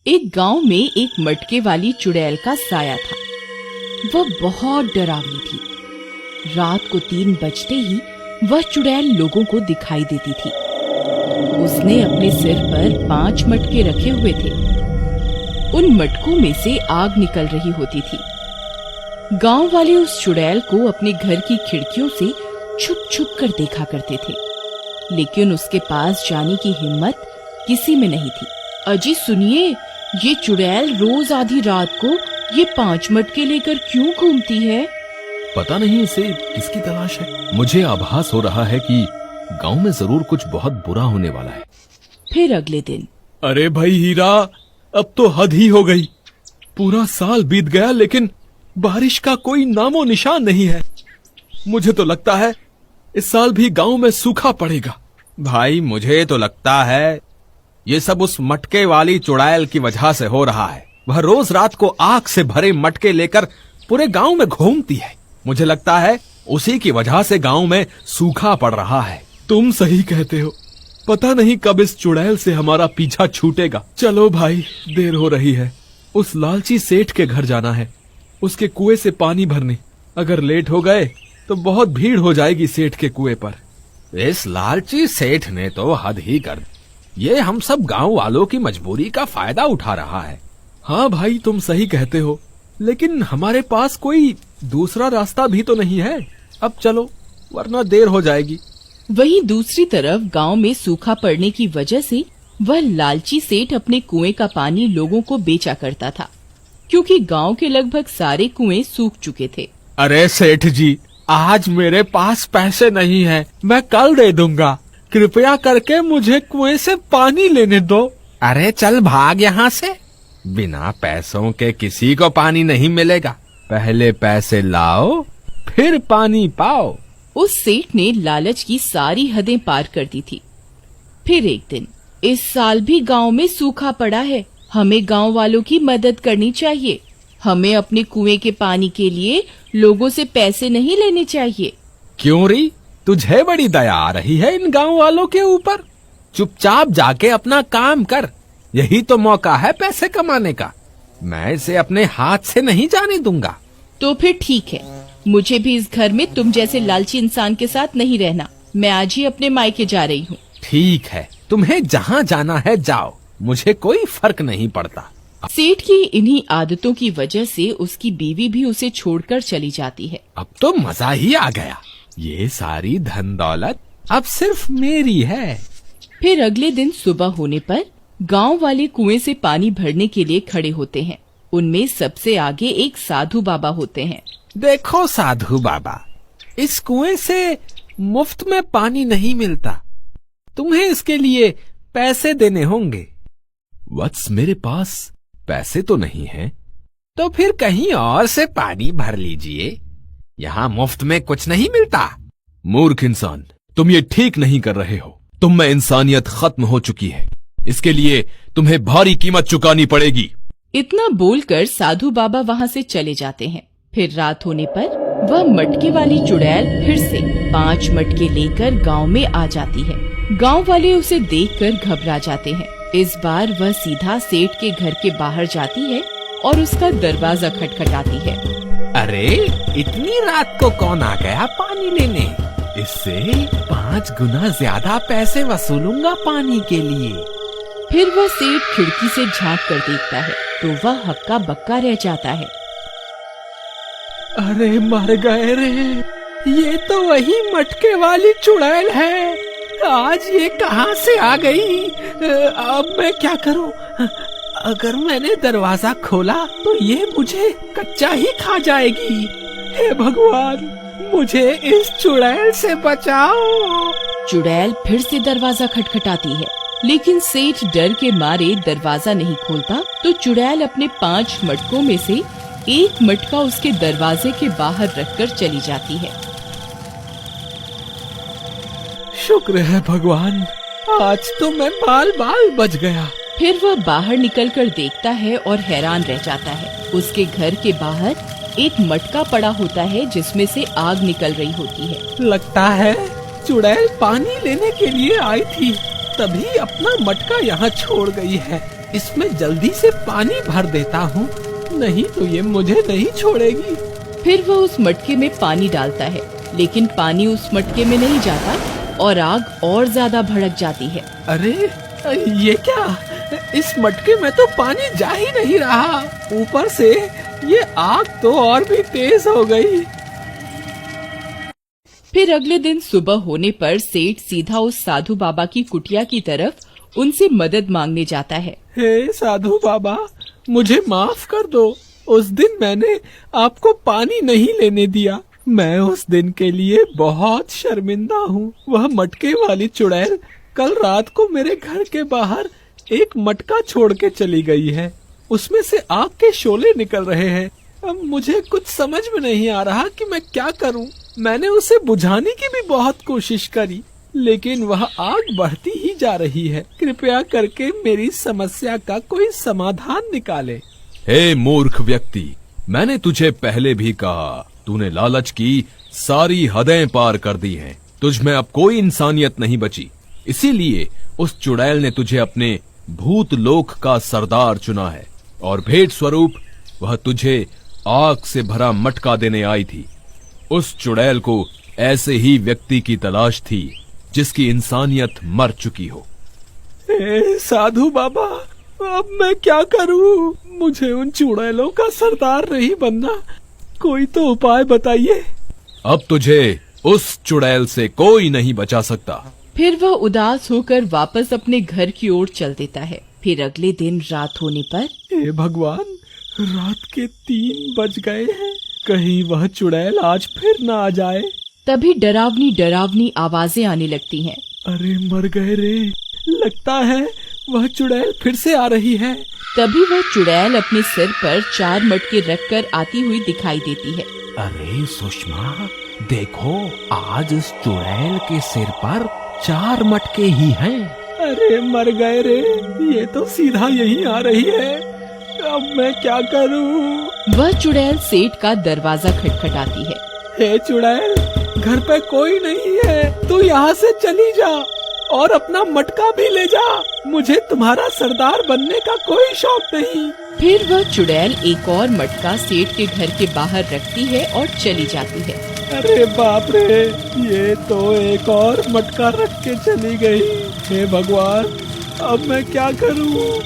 एक गांव में एक मटके वाली चुड़ैल का साया था। वह बहुत डरावनी थी। रात को 3 बजते ही वह चुड़ैल लोगों को दिखाई देती थी। उसने अपने सिर पर 5 मटके रखे हुए थे। उन मटकों में से आग निकल रही होती थी। गांव वाले उस चुड़ैल को अपने घर की खिड़कियों से छुप छुप कर देखा करते थे, लेकिन उसके पास जाने की हिम्मत किसी में नहीं थी। अजी सुनिए, ये चुड़ैल रोज आधी रात को ये 5 मटके लेकर क्यों घूमती है? पता नहीं इसे किसकी तलाश है। मुझे आभास हो रहा है कि गांव में जरूर कुछ बहुत बुरा होने वाला है। फिर अगले दिन, अरे भाई हीरा, अब तो हद ही हो गई। पूरा साल बीत गया लेकिन बारिश का कोई नामो निशान नहीं है। मुझे तो लगता है इस साल भी गांव में सूखा पड़ेगा। भाई मुझे तो लगता है ये सब उस मटके वाली चुड़ैल की वजह से हो रहा है। वह रोज रात को आग से भरे मटके लेकर पूरे गांव में घूमती है। मुझे लगता है उसी की वजह से गांव में सूखा पड़ रहा है। तुम सही कहते हो। पता नहीं कब इस चुड़ैल से हमारा पीछा छूटेगा। चलो भाई, देर हो रही है। उस लालची सेठ के घर जाना है, उसके कुएं से पानी भरने। अगर लेट हो गए तो बहुत भीड़ हो जाएगी सेठ के कुएं पर। इस लालची सेठ ने तो हद ही कर दी। ये हम सब गांव वालों की मजबूरी का फायदा उठा रहा है। हाँ भाई, तुम सही कहते हो, लेकिन हमारे पास कोई दूसरा रास्ता भी तो नहीं है। अब चलो, वरना देर हो जाएगी। वहीं दूसरी तरफ गांव में सूखा पड़ने की वजह से वह लालची सेठ अपने कुएं का पानी लोगों को बेचा करता था, क्योंकि गांव के लगभग सारे कुएं सूख चुके थे। अरे सेठ जी, आज मेरे पास पैसे नहीं है, मैं कल दे दूंगा। कृपया करके मुझे कुएं से पानी लेने दो। अरे चल भाग यहाँ से। बिना पैसों के किसी को पानी नहीं मिलेगा। पहले पैसे लाओ, फिर पानी पाओ। उस सेठ ने लालच की सारी हदें पार कर दी थी। फिर एक दिन, इस साल भी गांव में सूखा पड़ा है, हमें गांव वालों की मदद करनी चाहिए। हमें अपने कुएं के पानी के लिए लोगों से पैसे नहीं लेने चाहिए। क्यों री, तुझे बड़ी दया आ रही है इन गांव वालों के ऊपर? चुपचाप जाके अपना काम कर, यही तो मौका है पैसे कमाने का। मैं इसे अपने हाथ से नहीं जाने दूंगा। तो फिर ठीक है, मुझे भी इस घर में तुम जैसे लालची इंसान के साथ नहीं रहना। मैं आज ही अपने मायके जा रही हूँ। ठीक है, तुम्हें जहाँ जाना है जाओ, मुझे कोई फर्क नहीं पड़ता। सेठ की इन्हीं आदतों की वजह से उसकी बीवी भी उसे छोड़कर चली जाती है। अब तो मजा ही आ गया। ये सारी धन दौलत अब सिर्फ मेरी है। फिर अगले दिन सुबह होने पर गांव वाले कुएं से पानी भरने के लिए खड़े होते हैं। उनमें सबसे आगे एक साधु बाबा होते हैं। देखो साधु बाबा, इस कुएं से मुफ्त में पानी नहीं मिलता, तुम्हें इसके लिए पैसे देने होंगे। वत्स, मेरे पास पैसे तो नहीं है। तो फिर कहीं और से पानी भर लीजिए, यहाँ मुफ्त में कुछ नहीं मिलता। मूर्ख इंसान, तुम ये ठीक नहीं कर रहे हो। तुम में इंसानियत खत्म हो चुकी है। इसके लिए तुम्हें भारी कीमत चुकानी पड़ेगी। इतना बोलकर साधु बाबा वहाँ से चले जाते हैं। फिर रात होने पर वह मटके वाली चुड़ैल फिर से 5 मटके लेकर गांव में आ जाती है। गांव वाले उसे देखकर घबरा जाते हैं। इस बार वह सीधा सेठ के घर के बाहर जाती है और उसका दरवाजा खटखटाती है। अरे इतनी रात को कौन आ गया पानी लेने? इससे 5 गुना ज्यादा पैसे वसूलूंगा पानी के लिए। फिर वह सेठ खिड़की से झांक कर देखता है तो वह हक्का बक्का रह जाता है। अरे मर गए रे, ये तो वही मटके वाली चुड़ैल है। आज ये कहाँ से आ गई? अब मैं क्या करूं? अगर मैंने दरवाजा खोला तो ये मुझे कच्चा ही खा जाएगी। हे भगवान, मुझे इस चुड़ैल से बचाओ। चुड़ैल फिर से दरवाजा खटखटाती है, लेकिन सेठ डर के मारे दरवाजा नहीं खोलता। तो चुड़ैल अपने 5 मटकों में से एक मटका उसके दरवाजे के बाहर रखकर चली जाती है। शुक्र है भगवान, आज तो मैं बाल बाल बच गया। फिर वह बाहर निकलकर देखता है और हैरान रह जाता है। उसके घर के बाहर एक मटका पड़ा होता है जिसमें से आग निकल रही होती है। लगता है चुड़ैल पानी लेने के लिए आई थी, तभी अपना मटका यहाँ छोड़ गई है। इसमें जल्दी से पानी भर देता हूँ, नहीं तो ये मुझे नहीं छोड़ेगी। फिर वह उस मटके में पानी डालता है, लेकिन पानी उस मटके में नहीं जाता और आग और ज्यादा भड़क जाती है। अरे ये क्या, इस मटके में तो पानी जा ही नहीं रहा, ऊपर से ये आग तो और भी तेज हो गई। फिर अगले दिन सुबह होने पर सेठ सीधा उस साधु बाबा की कुटिया की तरफ उनसे मदद मांगने जाता है। हे साधु बाबा, मुझे माफ कर दो, उस दिन मैंने आपको पानी नहीं लेने दिया, मैं उस दिन के लिए बहुत शर्मिंदा हूँ। वह मटके वाली चुड़ैल कल रात को मेरे घर के बाहर एक मटका छोड़ के चली गई है, उसमें से आग के शोले निकल रहे हैं। अब मुझे कुछ समझ में नहीं आ रहा कि मैं क्या करूं। मैंने उसे बुझाने की भी बहुत कोशिश करी, लेकिन वह आग बढ़ती ही जा रही है। कृपया करके मेरी समस्या का कोई समाधान निकाले। हे मूर्ख व्यक्ति, मैंने तुझे पहले भी कहा, तूने लालच की सारी हदें पार कर दी हैं। तुझ में अब कोई इंसानियत नहीं बची, इसीलिए उस चुड़ैल ने तुझे अपने भूत लोक का सरदार चुना है और भेंट स्वरूप वह तुझे आग से भरा मटका देने आई थी। उस चुड़ैल को ऐसे ही व्यक्ति की तलाश थी जिसकी इंसानियत मर चुकी हो। हे साधु बाबा, अब मैं क्या करूं? मुझे उन चुड़ैलों का सरदार नहीं बनना, कोई तो उपाय बताइए। अब तुझे उस चुड़ैल से कोई नहीं बचा सकता। फिर वह उदास होकर वापस अपने घर की ओर चल देता है। फिर अगले दिन रात होने पर, हे भगवान, रात के 3 बज गए हैं, कहीं वह चुड़ैल आज फिर न आ जाए। तभी डरावनी डरावनी आवाजें आने लगती हैं। अरे मर गए रे, लगता है वह चुड़ैल फिर से आ रही है। तभी वह चुड़ैल अपने सिर पर 4 मटके रखकर आती हुई दिखाई देती है। अरे सुषमा, देखो आज इस चुड़ैल के सिर पर 4 मटके ही हैं। अरे मर गए रे, ये तो सीधा यही आ रही है, अब मैं क्या करूं? वह चुड़ैल सेठ का दरवाजा खटखटाती है। हे चुड़ैल, घर पे कोई नहीं है, तू यहाँ से चली जा और अपना मटका भी ले जा, मुझे तुम्हारा सरदार बनने का कोई शौक नहीं। फिर वह चुड़ैल एक और मटका सेठ के घर के बाहर रखती है और चली जाती है। अरे बाप रे, ये तो एक और मटका रख के चली गई। हे भगवान, अब मैं क्या करूं?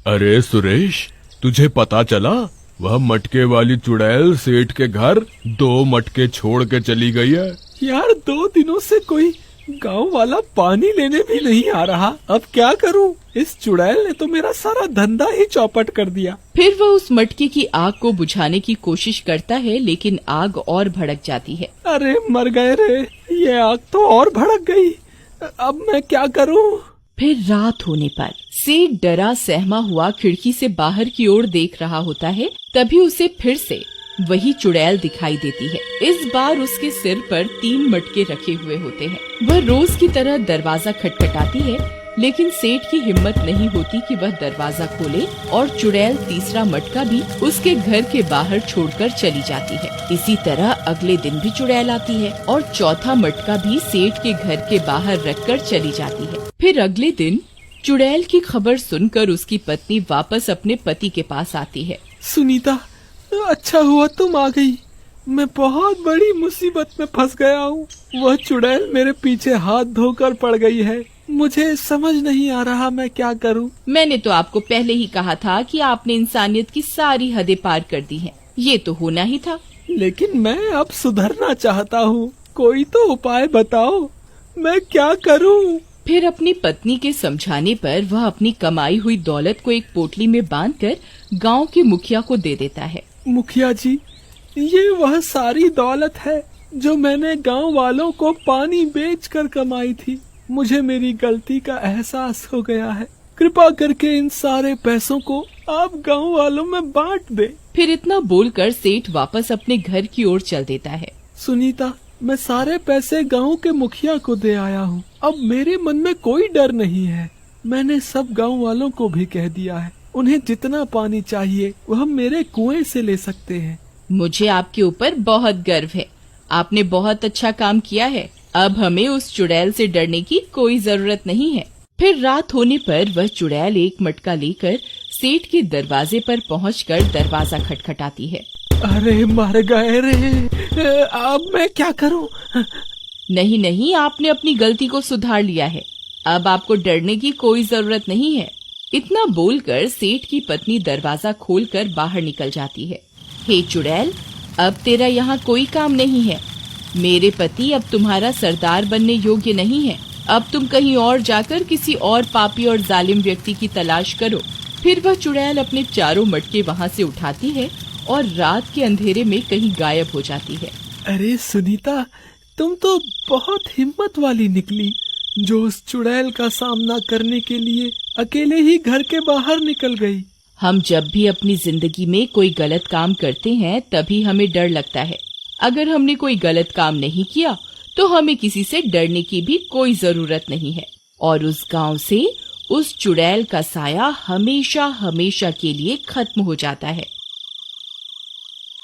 अरे सुरेश, तुझे पता चला? वह मटके वाली चुड़ैल सेठ के घर 2 मटके छोड़ के चली गई है। यार, 2 दिनों से कोई गांव वाला पानी लेने भी नहीं आ रहा, अब क्या करूं? इस चुड़ैल ने तो मेरा सारा धंधा ही चौपट कर दिया। फिर वह उस मटके की आग को बुझाने की कोशिश करता है, लेकिन आग और भड़क जाती है। अरे मर गए रे, ये आग तो और भड़क गई, अब मैं क्या करूं? फिर रात होने पर सेठ डरा सहमा हुआ खिड़की से बाहर की ओर देख रहा होता है। तभी उसे फिर से वही चुड़ैल दिखाई देती है। इस बार उसके सिर पर 3 मटके रखे हुए होते हैं। वह रोज की तरह दरवाजा खटखटाती है, लेकिन सेठ की हिम्मत नहीं होती कि वह दरवाजा खोले और चुड़ैल तीसरा मटका भी उसके घर के बाहर छोड़कर चली जाती है। इसी तरह अगले दिन भी चुड़ैल आती है और चौथा मटका भी सेठ के घर के बाहर रखकर चली जाती है। फिर अगले दिन चुड़ैल की खबर सुनकर उसकी पत्नी वापस अपने पति के पास आती है। सुनीता, अच्छा हुआ तुम आ गई, मैं बहुत बड़ी मुसीबत में फंस गया हूँ। वह चुड़ैल मेरे पीछे हाथ धोकर पड़ गई है, मुझे समझ नहीं आ रहा मैं क्या करूँ। मैंने तो आपको पहले ही कहा था कि आपने इंसानियत की सारी हदें पार कर दी हैं। ये तो होना ही था। लेकिन मैं अब सुधरना चाहता हूँ, कोई तो उपाय बताओ, मैं क्या करूँ? फिर अपनी पत्नी के समझाने पर वह अपनी कमाई हुई दौलत को एक पोटली में बांधकर गांव के मुखिया को दे देता है। मुखिया जी, ये वह सारी दौलत है जो मैंने गांव वालों को पानी बेचकर कमाई थी। मुझे मेरी गलती का एहसास हो गया है, कृपा करके इन सारे पैसों को आप गांव वालों में बांट दे। फिर इतना बोलकर सेठ वापस अपने घर की ओर चल देता है। सुनीता, मैं सारे पैसे गांव के मुखिया को दे आया हूँ, अब मेरे मन में कोई डर नहीं है। मैंने सब गांव वालों को भी कह दिया है, उन्हें जितना पानी चाहिए वह मेरे कुएं से ले सकते हैं। मुझे आपके ऊपर बहुत गर्व है, आपने बहुत अच्छा काम किया है। अब हमें उस चुड़ैल से डरने की कोई जरूरत नहीं है। फिर रात होने पर वह चुड़ैल एक मटका लेकर सेठ के दरवाजे पर पहुंचकर दरवाजा खटखटाती है। अरे मर गए रे, अब मैं क्या करूं? नहीं नहीं, आपने अपनी गलती को सुधार लिया है, अब आपको डरने की कोई जरूरत नहीं है। इतना बोलकर सेठ की पत्नी दरवाजा खोलकर बाहर निकल जाती है। हे चुड़ैल, अब तेरा यहाँ कोई काम नहीं है। मेरे पति अब तुम्हारा सरदार बनने योग्य नहीं है। अब तुम कहीं और जाकर किसी और पापी और जालिम व्यक्ति की तलाश करो। फिर वह चुड़ैल अपने चारों मटके वहाँ से उठाती है और रात के अंधेरे में कहीं गायब हो जाती है। अरे सुनीता, तुम तो बहुत हिम्मत वाली निकली, जो उस चुड़ैल का सामना करने के लिए अकेले ही घर के बाहर निकल गई। हम जब भी अपनी जिंदगी में कोई गलत काम करते हैं तभी हमें डर लगता है। अगर हमने कोई गलत काम नहीं किया तो हमें किसी से डरने की भी कोई जरूरत नहीं है। और उस गांव से उस चुड़ैल का साया हमेशा हमेशा के लिए खत्म हो जाता है।